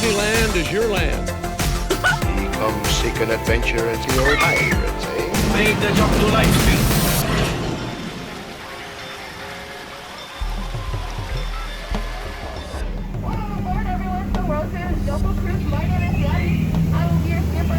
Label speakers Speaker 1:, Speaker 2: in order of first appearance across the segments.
Speaker 1: Disneyland is your land.
Speaker 2: Come seek an adventure at the old pirates, eh?
Speaker 1: Made the jump to light speed.
Speaker 3: Welcome aboard, everyone, to World Fair's Double Cruise. My name is Yari. I will be your skipper.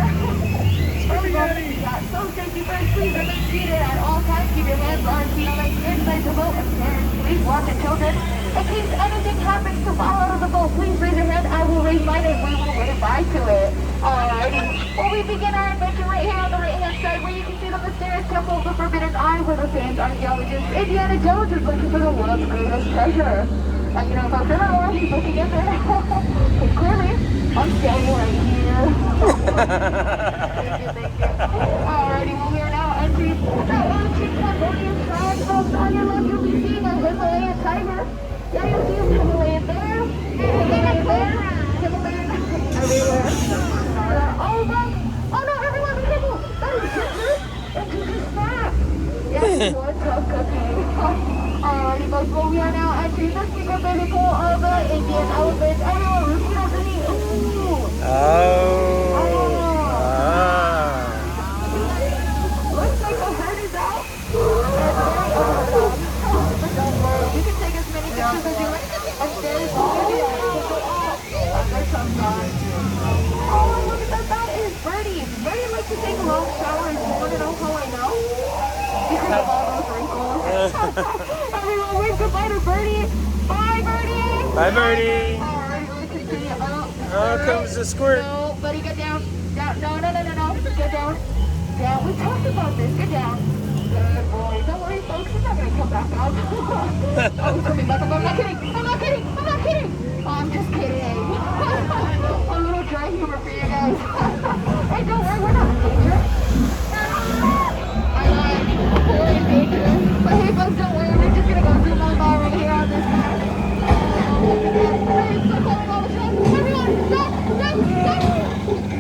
Speaker 3: So safety first, please remain seated at all times. Keep your hands on seat legs inside the boat, and parents, please watch the children. In case anything happens to fall out of the boat, please raise your hand. I will raise mine and we will wave bye to it. Alrighty. Well, we begin our adventure right here on the right-hand side, where you can see the mysterious temple of the Forbidden Eye, where the famed archaeologist Indiana Jones is looking for the world's greatest treasure. And you know, folks, I don't know why he's looking at there. Because clearly, I'm standing right here. Thank you. Alrighty, well, we are now entering the ancient Cambodian shrine. Folks, on your left, you'll be seeing a Himalayan tiger. Yeah, you'll see a Himalayan there, Himalayan there, Himalayan everywhere. Oh, look! Oh no, everyone, be careful! That is Hitler and Hitler's snap! Yes, one tough cookie. Alrighty, folks, well, we are now entering the secret pinnacle of the Indian elephant. Everyone, repeat after me. Ooh! Looks like the herd is out. But don't worry, you can take as many pictures as you like. Upstairs, oh, look at that. That is Birdie. Birdie likes to take long showers. You want to know how I know? Because of all those wrinkles. Everyone, wave goodbye to Birdie. Bye, Birdie.
Speaker 4: Bye, Birdie.
Speaker 3: Alright, let's continue.
Speaker 4: Oh, comes the squirt.
Speaker 3: No, buddy, get down. Down. No. Get down. Down. We talked about this. Get down. Good boy. Don't worry, folks. He's not going to come back out. Oh, he's coming back up. I'm not kidding. Oh, I'm just kidding. A little dry humor for you guys. Hey, don't worry. We're not in danger. I lied. We're in danger. But hey, folks, don't worry. We're just going to go zoom on by right here on this map. Hey, it's still calling all the shots. Everyone, stop.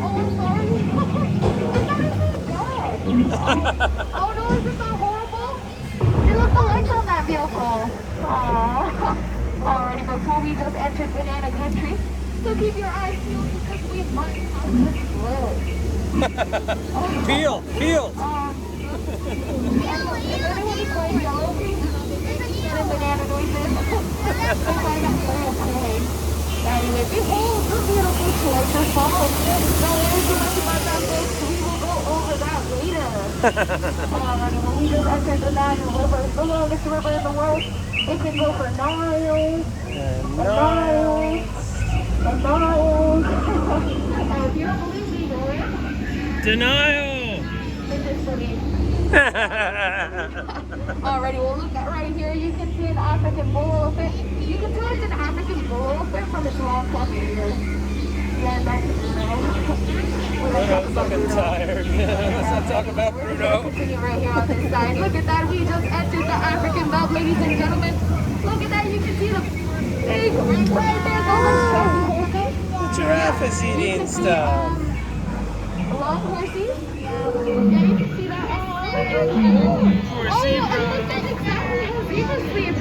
Speaker 3: Oh, I'm sorry. Oh no, isn't that horrible? You left the lights on that vehicle. Aww. Alrighty, folks, well, we just entered banana country. So keep your eyes peeled because we might have to explode.
Speaker 4: Peel.
Speaker 3: If anyone is playing yellow, and banana noises, I find that very okay. Anyway, behold the beautiful choice of falls. Don't worry too much about that, folks. We will go over that later. Alrighty, well, we just entered the Nile River. It's the longest river in the world. It can go for miles. And if you don't believe me, go in.
Speaker 4: Denial.
Speaker 3: This is funny. Alrighty, well, look at right here. You can see an African bull elephant. You can tell it's an African bull elephant from its long fluffy ears. Yeah, that's
Speaker 4: I'm fucking tired. Let's not talk about Bruno.
Speaker 3: Continue right here on this side. Look at that. We just entered the African belt, ladies and gentlemen. Look at that. You can see the big right there.
Speaker 4: The giraffe is eating stuff.
Speaker 3: Long horses. Yeah, you can see that.
Speaker 4: Horsey, bro.
Speaker 3: That's exactly how zebras sleep.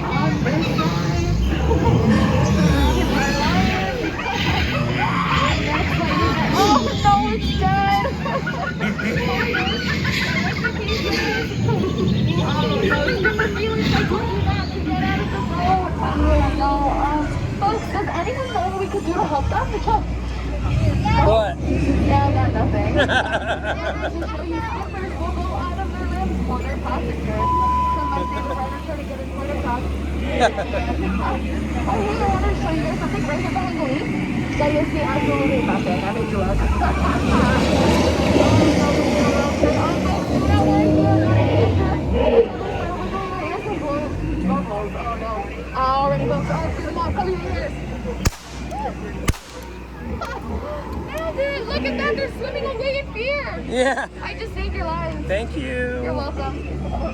Speaker 3: On this side. Oh no, it's dead! Folks, does anyone know what we could do to help them?
Speaker 4: What?
Speaker 3: Yeah, I got nothing. Skippers will go out of their rooms for their passengers. So my favorite writer trying to get his point across. Oh, hey, I want to show you guys something right here behind the leaf. So you see absolutely nothing. I made you look. Already, folks. Alright, come on, come here. Nailed it! Look at that, they're swimming away in fear!
Speaker 4: Yeah.
Speaker 3: I just saved your lives.
Speaker 4: Thank you.
Speaker 3: You're welcome.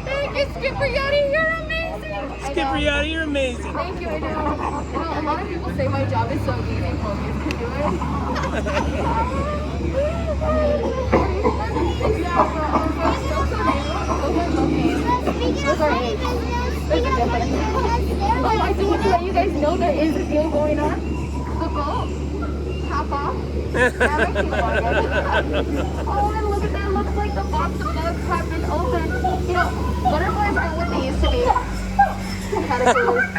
Speaker 3: Thank you, Skipper Yari, you're amazing!
Speaker 4: Skipper Yari, you're amazing.
Speaker 3: Thank you, I know. You know, a lot of people say my job is so easy, Koeppe can do it. Oh, I do want to let you guys know there is a deal going on. The boat That makes me fun. Oh, and look at that. Looks like the box of bugs have been opened. You know, butterflies aren't what they used to be. Caterpillars.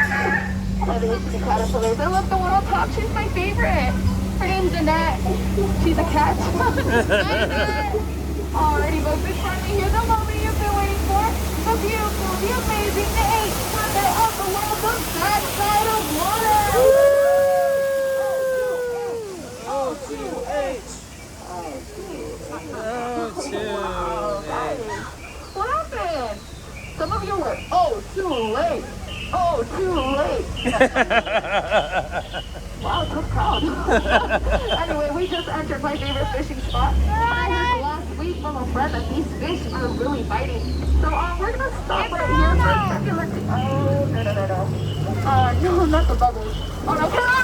Speaker 3: Oh, they used to be caterpillars. And look, the one on top, she's my favorite. Her name's Annette. She's a cat. Alrighty, folks, it's finally here. The moment you've been waiting for. The beautiful, the amazing, the eighth wonder of the world, the back side of water. What happened? Some of you were, oh, too late. Oh, too late. Wow, so proud. Anyway, we just entered my favorite fishing spot. I heard last week from a friend that these fish are really biting. So we're going to stop right here for a second. Let's see. Oh, no. No, not the bubbles. Oh, no, come on.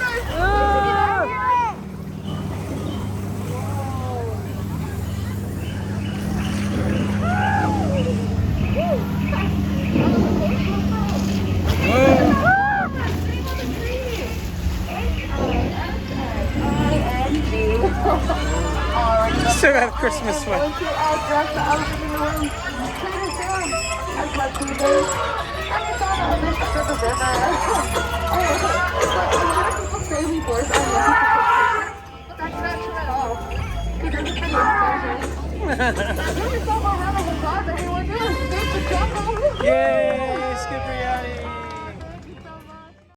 Speaker 4: Still got a Christmas sweat. Yay, Skipper Yari.